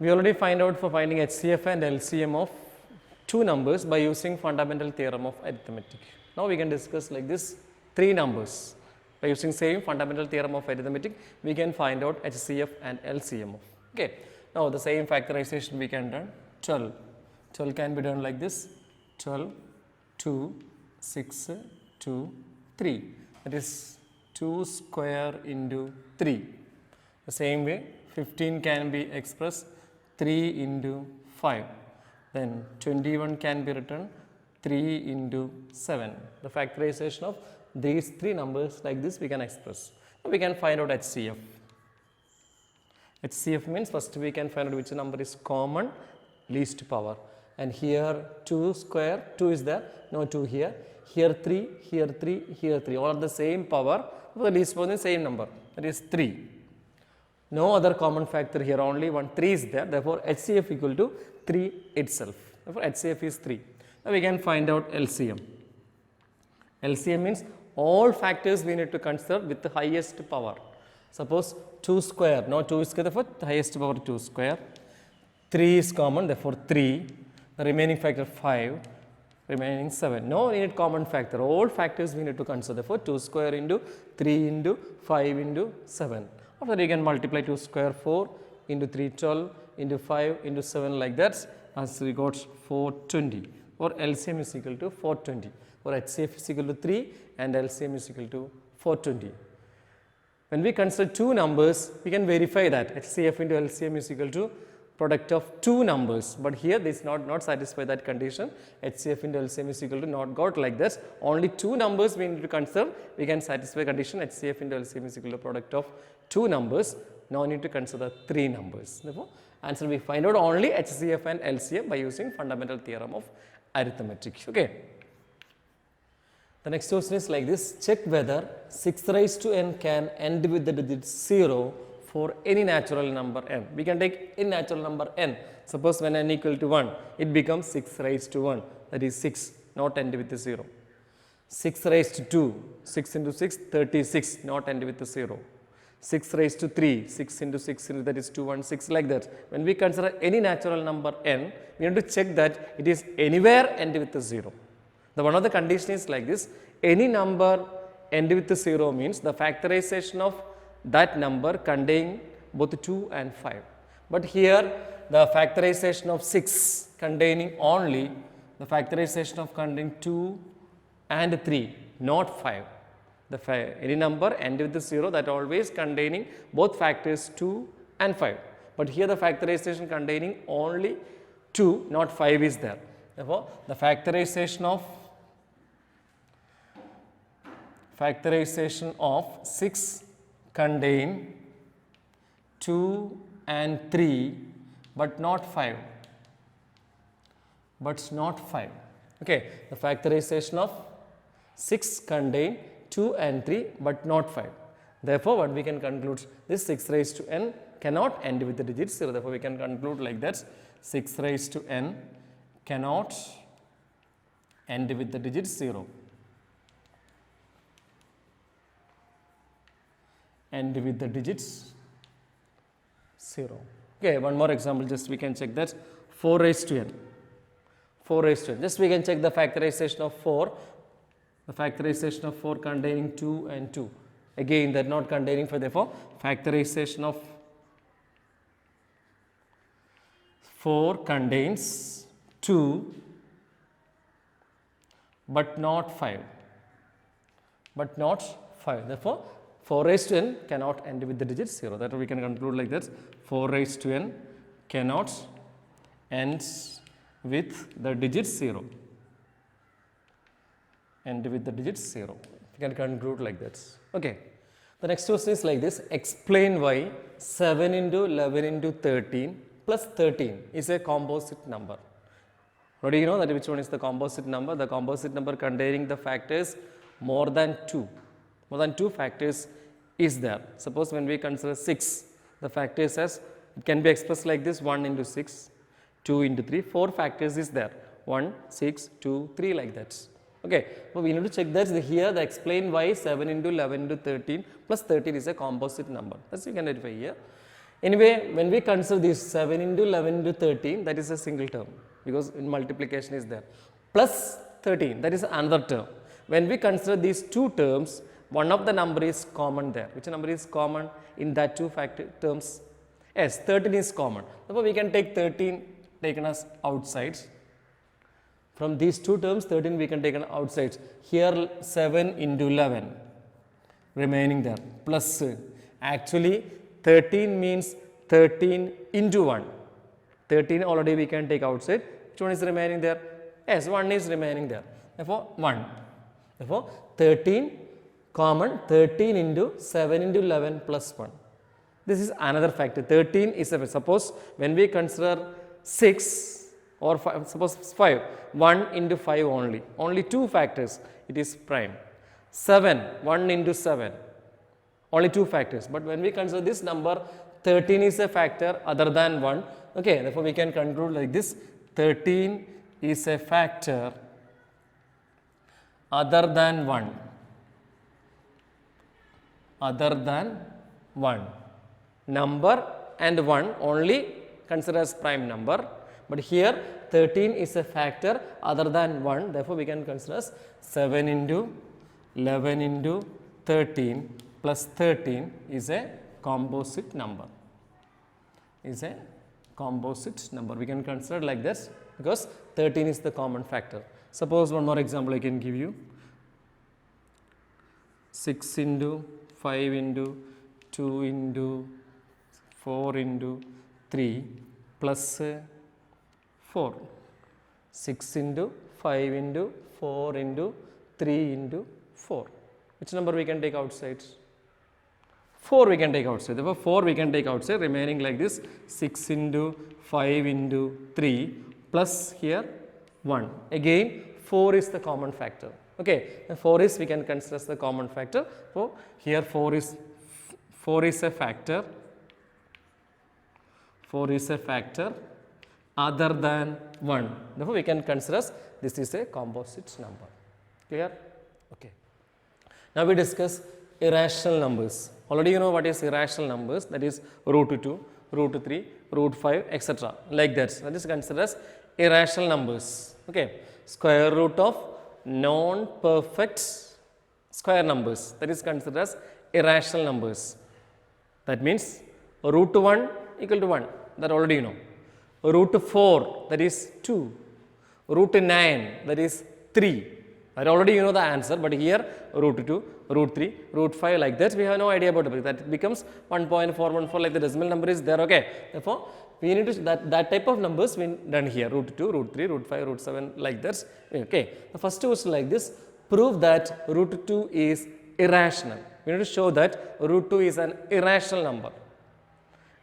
We already find out for finding HCF and LCM of two numbers by using fundamental theorem of arithmetic. Now we can discuss like this three numbers. By using same fundamental theorem of arithmetic, we can find out HCF and LCM of. Okay. Now the same factorization we can done 12. 12 can be done like this 12, 2, 6, 2, 3. That is 2 square into 3. The same way 15 can be expressed 3 into 5. Then 21 can be written 3 into 7. The factorization of these three numbers like this we can express. Now we can find out HCF. HCF means first we can find out which number is common least power. And here 2 square, 2 is there, no 2 here. Here 3, here 3, here 3. All are the same power, the least power is the same number, that is 3. No other common factor here, only one 3 is there. Therefore, HCF equal to 3 itself. Therefore, HCF is 3. Now we can find out LCM. LCM means all factors we need to consider with the highest power. Suppose 2 square, no 2 is square, therefore the highest power 2 square. 3 is common, therefore 3. The remaining factor 5, remaining 7. No we need common factor. All factors we need to consider. Therefore, 2 square into 3 into 5 into 7. After that, you can multiply 2 square 4 into 3 12 into 5 into 7 like that. As we got 420. Or LCM is equal to 420. Or HCF is equal to 3 and LCM is equal to 420. When we consider two numbers, we can verify that HCF into LCM is equal to product of two numbers. But here this not satisfy that condition. HCF into LCM is equal to not got like this. Only two numbers we need to consider. We can satisfy condition HCF into LCM is equal to product of two numbers. Now we need to consider three numbers. Therefore, answer we find out only HCF and LCM by using fundamental theorem of arithmetic. Okay. The next question is like this. Check whether 6 raised to n can end with the digit 0 for any natural number n. We can take any natural number n. Suppose when n equal to 1, it becomes 6 raised to 1, that is 6, not end with the 0. 6 raised to 2, 6 into 6, 36, not end with the 0. 6 raised to 3, 6 into 6, that is 216, like that. When we consider any natural number n, we have to check that it is anywhere end with the 0. The one of the condition is like this. Any number end with the 0 means the factorization of that number containing both 2 and 5. But here the factorization of 6 containing only the factorization of containing 2 and 3, not 5. Any number end with the 0 that always containing both factors 2 and 5. But here the factorization containing only 2, not 5 is there. Therefore, the factorization of 6 contain 2 and 3 but not 5. Okay, the factorization of 6 contain 2 and 3 but not 5. Therefore, what we can conclude, this 6 raised to n cannot end with the digit 0. Therefore, we can conclude like that. 6 raised to n cannot end with the digit 0. End with the digits 0. Okay, one more example, just we can check that. 4 raised to n. 4 raised to n. Just we can check the factorization of 4. The factorization of 4 containing 2 and 2. Again, that not containing 5. Therefore, factorization of 4 contains 2 but not 5. Therefore, 4 raised to n cannot end with the digit 0. That we can conclude like that. 4 raised to n cannot end with the digit 0. End with the digit 0. We can conclude like that. Okay. The next question is like this. Explain why 7 into 11 into 13 plus 13 is a composite number. How do you know that which one is the composite number? The composite number containing the factors more than 2. More than 2 factors is there. Suppose when we consider 6, the factors as it can be expressed like this: 1 into 6, 2 into 3, 4 factors is there. 1, 6, 2, 3 like that. Okay. So we need to check that here the explain why 7 into 11 into 13 plus 13 is a composite number. That's you can identify here. Anyway, when we consider this 7 into 11 into 13, that is a single term because in multiplication is there. Plus 13, that is another term. When we consider these two terms, one of the number is common there. Which number is common in that two terms? Yes, 13 is common. Therefore, we can take 13 taken as outsides. From these two terms, 13 we can take an outsides. Here 7 into 11 remaining there plus actually 13 means 13 into 1. 13 already we can take outside. Which one is remaining there? Yes, 1 is remaining there. Therefore, 1. Therefore, 13 common 13 into 7 into 11 plus 1. This is another factor. 13 is a, suppose when we consider 6 or 5, suppose 5, 1 into 5 only 2 factors, it is prime. 7, 1 into 7, only 2 factors. But when we consider this number, 13 is a factor other than 1. Okay, therefore we can conclude like this: 13 is a factor other than 1. Other than 1. Number and 1 only consider as prime number. But here 13 is a factor other than 1. Therefore, we can consider as 7 into 11 into 13 plus 13 is a composite number. Is a composite number. We can consider like this because 13 is the common factor. Suppose one more example I can give you. 6 into 5 into 2 into 4 into 3 plus 4. 6 into 5 into 4 into 3 into 4. Which number we can take outside? 4 we can take outside. Therefore, 4 we can take outside, remaining like this: 6 into 5 into 3 plus here 1. Again, 4 is the common factor. Okay, and 4 is we can consider as the common factor. So here 4 is a factor. 4 is a factor other than 1. Therefore, we can consider as this is a composite number. Clear? Okay. Now we discuss irrational numbers. Already you know what is irrational numbers, that is root 2, root 3, root 5, etc. like that. That is considered as irrational numbers. Okay. Square root of non-perfect square numbers, that is considered as irrational numbers. That means root 1 equal to 1, that already you know. Root 4, that is 2. Root 9, that is 3. That already you know the answer, but here root 2, root 3, root 5 like that, we have no idea about it. That becomes 1.414 like the decimal number is there. Okay. Therefore, we need to that type of numbers we done here: root 2, root 3, root 5, root 7 like that. Okay. The first question like this: prove that root 2 is irrational. We need to show that root 2 is an irrational number.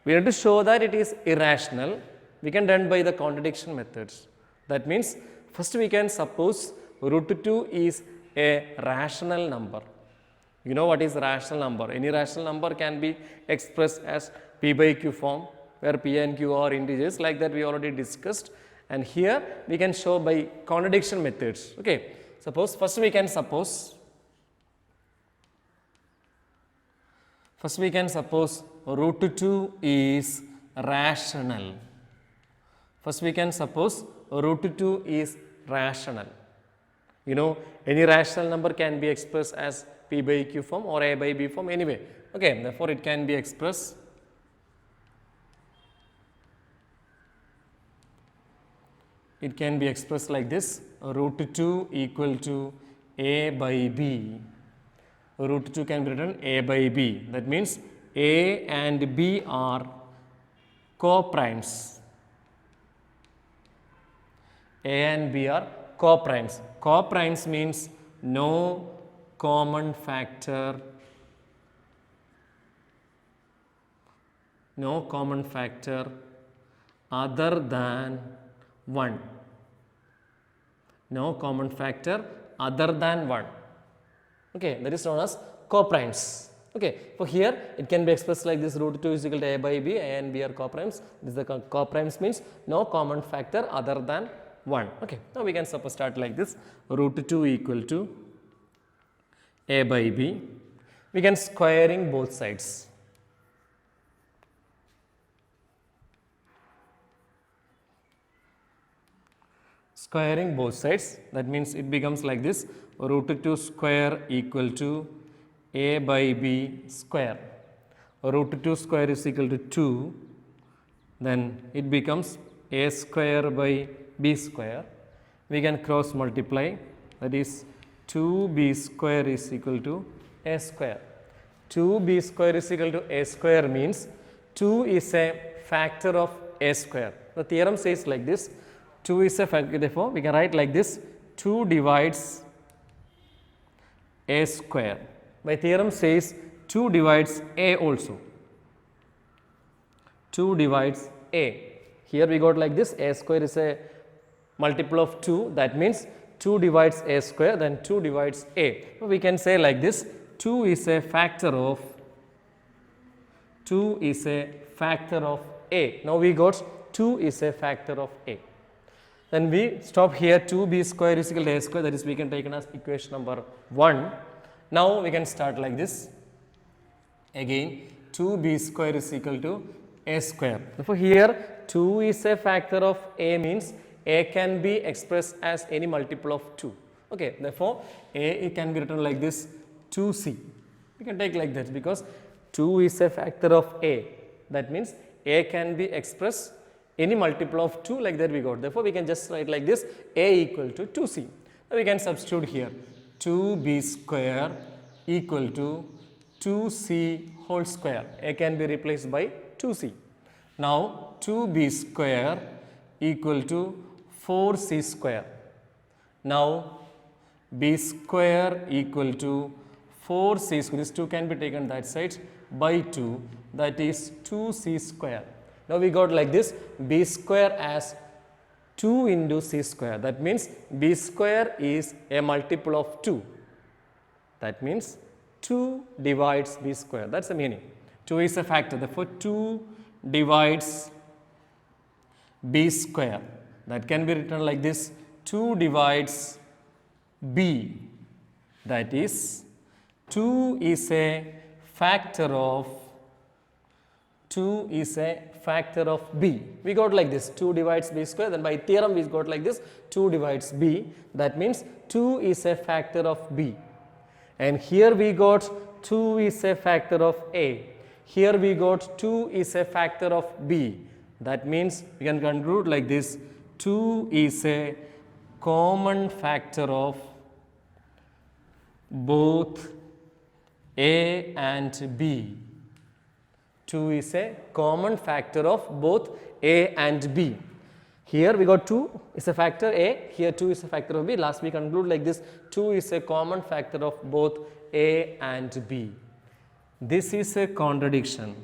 We need to show that it is irrational. We can done by the contradiction methods. That means first we can suppose root 2 is a rational number. You know what is rational number? Any rational number can be expressed as p by q form, where p and q are integers, like that we already discussed. And here we can show by contradiction methods. Okay. Suppose first we can suppose root 2 is rational. First we can suppose root 2 is rational. You know, any rational number can be expressed as p by q form or a by b form anyway. Okay, therefore it can be expressed like this: root 2 equal to a by b. Root 2 can be written a by b. That means a and b are co-primes. A and b are co-primes. Co-primes means no common factor, other than 1. No common factor other than 1. Okay, that is known as co-primes. Okay, for here it can be expressed like this: root 2 is equal to a by b, a and b are co-primes. This is the co-primes means no common factor other than 1. Okay, now we can suppose start like this: root 2 equal to a by b. We can squaring both sides. squaring both sides. That means it becomes like this, root 2 square equal to a by b square. Root 2 square is equal to 2, then it becomes a square by b square. We can cross multiply, that is 2b square is equal to a square. 2b square is equal to a square means 2 is a factor of a square. The theorem says like this, 2 is a factor, therefore we can write like this, 2 divides a square. My theorem says 2 divides a also. 2 divides a. Here we got like this, a square is a multiple of 2, that means 2 divides a square, then 2 divides a. So we can say like this, 2 is a factor of a. Now we got 2 is a factor of a. Then we stop here, 2b square is equal to a square, that is we can take it as equation number 1. Now we can start like this. Again 2b square is equal to a square. Therefore here 2 is a factor of a means a can be expressed as any multiple of 2. Okay, therefore a can be written like this, 2c. We can take like that because 2 is a factor of a. That means a can be expressed any multiple of 2, like that we got. Therefore we can just write like this, a equal to 2c. Now we can substitute here, 2b square equal to 2c whole square. A can be replaced by 2c. Now 2b square equal to 4c square. Now b square equal to 4c square. This 2 can be taken that side by 2, that is 2c square. Now we got like this, b square as 2 into c square. That means b square is a multiple of 2. That means 2 divides b square. That's the meaning. 2 is a factor. Therefore 2 divides b square. That can be written like this, 2 divides b. That is 2 is a factor of b. We got like this, 2 divides b square, then by theorem we got like this, 2 divides b. That means 2 is a factor of b. And here we got 2 is a factor of a. Here we got 2 is a factor of b. That means we can conclude like this, 2 is a common factor of both a and b. 2 is a common factor of both a and b. Here we got 2 is a factor a, here 2 is a factor of b. Last we conclude like this, 2 is a common factor of both a and b. This is a contradiction.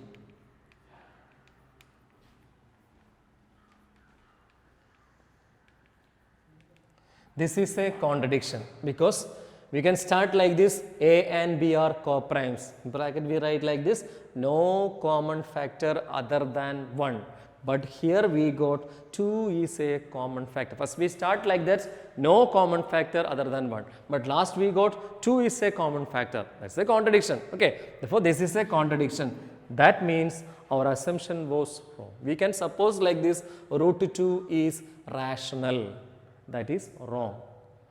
This is a contradiction because we can start like this, a and b are coprimes. In bracket we write like this, no common factor other than 1. But here we got 2 is a common factor. First we start like that, no common factor other than 1. But last we got 2 is a common factor. That's a contradiction. Okay. Therefore this is a contradiction. That means our assumption was wrong. We can suppose like this, root 2 is rational. That is wrong.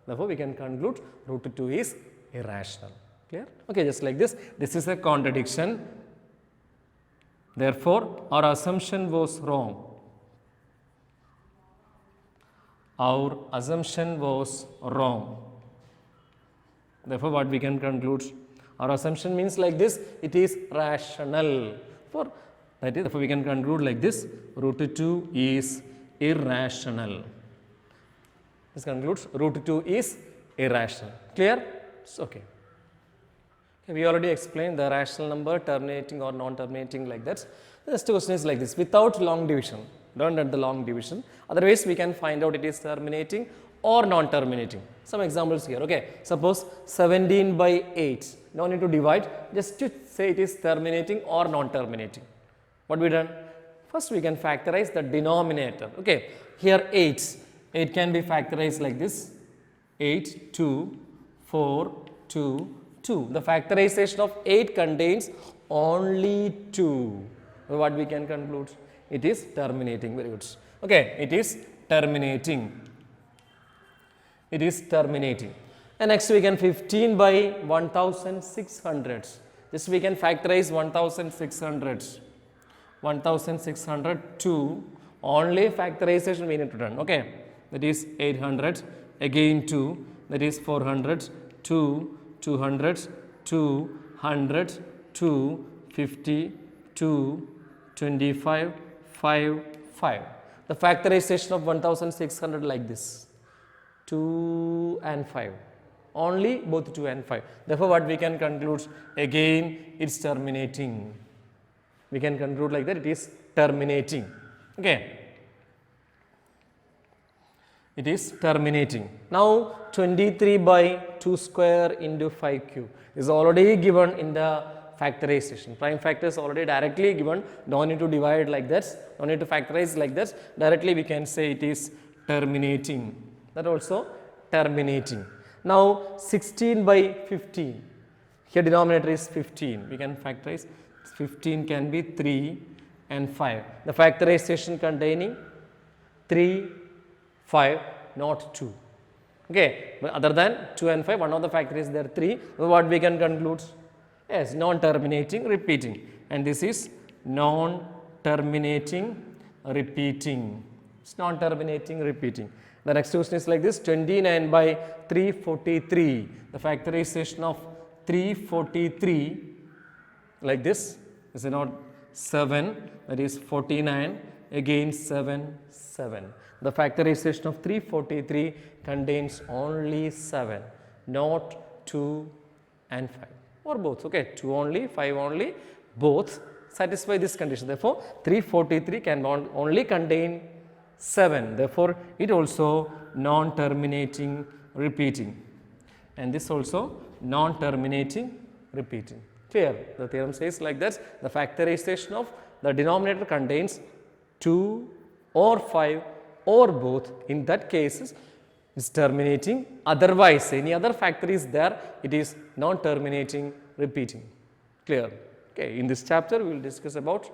Therefore we can conclude root 2 is irrational. Clear? Okay, just like this. This is a contradiction. Therefore our assumption was wrong. Our assumption was wrong. Therefore what we can conclude? Our assumption means like this, it is rational. Therefore we can conclude like this, root 2 is irrational. This concludes root 2 is irrational. Clear? Okay. We already explained the rational number, terminating or non-terminating like that. The next question is like this, without long division. Don't add the long division. Otherwise, we can find out it is terminating or non-terminating. Some examples here. Okay. Suppose 17 by 8. No need to divide. Just to say it is terminating or non-terminating. What we done? First, we can factorize the denominator. Okay. Here 8. 8 can be factorized like this, 8, 2, 4, 2, 2. The factorization of 8 contains only 2. What we can conclude? It is terminating. Very good. Okay, it is terminating. it is terminating. And next we can 15 by 1600. This we can factorize 1600. 1600 2, only factorization we need to run, okay. That is 800, again 2, that is 400, 2, 200, 2, 100, 2, 50, 2, 25, 5, 5. The factorization of 1600 like this, 2 and 5, only both 2 and 5. Therefore, what we can conclude, again it's terminating. We can conclude like that, it is terminating, okay. It is terminating. Now 23 by 2 square into 5 cube is already given in the factorization. Prime factor is already directly given, don't need to divide like that, don't need to factorize like that, directly we can say it is terminating, that also terminating. Now 16 by 15, here denominator is 15, we can factorize, 15 can be 3 and 5, the factorization containing 3, 5, not 2, okay. But other than 2 and 5, one of the factor is there 3, so what we can conclude, yes, non-terminating repeating, and this is non-terminating repeating, it's non-terminating repeating. The next question is like this, 29 by 343, the factorization of 343 like this, is not 7, that is 49, again 7, 7. The factorization of 343 contains only 7, not 2 and 5, or both, okay, 2 only, 5 only, both satisfy this condition. Therefore, 343 can only contain 7, therefore, it also non-terminating repeating, and this also non-terminating repeating. Clear? The theorem says like that, the factorization of the denominator contains 2 or 5 or both, in that case is terminating, otherwise any other factor is there, it is non-terminating repeating. Clear? Okay, in this chapter we will discuss about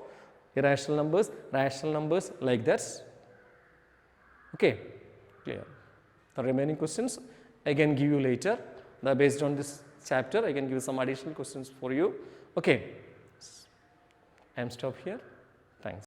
irrational numbers, rational numbers, like that. Okay, clear. The remaining questions I can give you later, based on this chapter I can give some additional questions for you. Okay, I am stop here. Thanks.